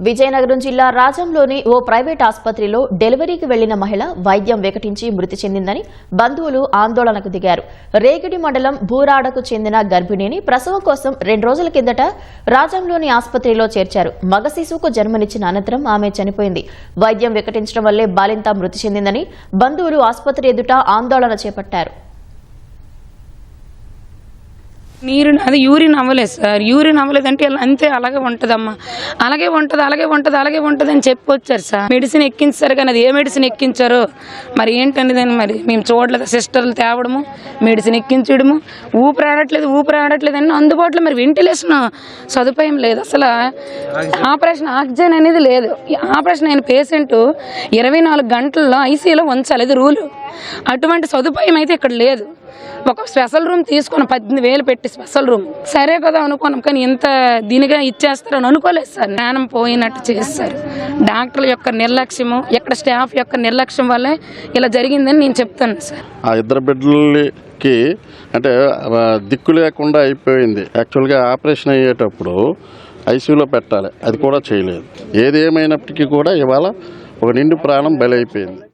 విజయనగరం జిల్లా రాజంలోని ఓ ప్రైవేట్ ఆసుపత్రిలో డెలివరీకి వెళ్లిన మహిళ వైద్యం వికటించి మృతి చెందిందని బంధువులు ఆందోళనకు దిగారు. రేగిడి మండలం బూరాడకు చెందిన గర్భిణిని ప్రసవం కోసం 2 రోజుల కిందట రాజంలోని ఆసుపత్రిలో చేర్చారు. మగ శిశువుకు జన్మనిచ్చిన అనంతరం ఆమె చనిపోయింది. వైద్యం వికటించడం వల్లే బాలింత మృతి చెందిందని బంధువులు ఆసుపత్రి ఎదుట ఆందోళన చేపట్టారు. అది యూరిన్ అవ్వలేదు సార్. యూరిన్ అవ్వలేదంటే అంతే అలాగే ఉంటుందమ్మా, అలాగే ఉంటుంది అని చెప్పొచ్చారు సార్. మెడిసిన్ ఎక్కించారు కానీ అది ఏ మెడిసిన్ ఎక్కించారో మరి ఏంటనేది మరి మేము చూడలేదు. సిస్టర్లు తేవడము, మెడిసిన్ ఎక్కించడము, ఊపిరాడట్లేదు అని అందుబాటులో మరి వెంటిలేషన్ సదుపాయం లేదు. అసలు ఆపరేషన్ ఆక్సిజన్ అనేది లేదు. ఆపరేషన్ అయిన పేషెంట్ 24 గంటల్లో ఐసీయూలో ఉంచాలి, ఇది రూలు. అటువంటి సదుపాయం అయితే ఇక్కడ లేదు. ఒక స్పెషల్ రూమ్ తీసుకున్నాం, 18,000 పెట్టి స్పెషల్ రూమ్. సరే కదా అనుకున్నాం, కానీ ఇంత దీనిగా ఇచ్చేస్తారని అనుకోలేదు సార్. జ్ఞానం పోయినట్టు చేస్తారు. డాక్టర్ల యొక్క నిర్లక్ష్యము, ఇక్కడ స్టాఫ్ యొక్క నిర్లక్ష్యం వల్లే ఇలా జరిగిందని నేను చెప్తాను సార్. ఆ 2 బిడ్డలకి అంటే దిక్కు లేకుండా అయిపోయింది. యాక్చువల్గా ఆపరేషన్ అయ్యేటప్పుడు ఐసీయూలో పెట్టాలి, అది కూడా చేయలేదు. ఏది ఏమైనప్పటికీ కూడా ఇవాళ ఒక నిండు ప్రాణం బలైపోయింది.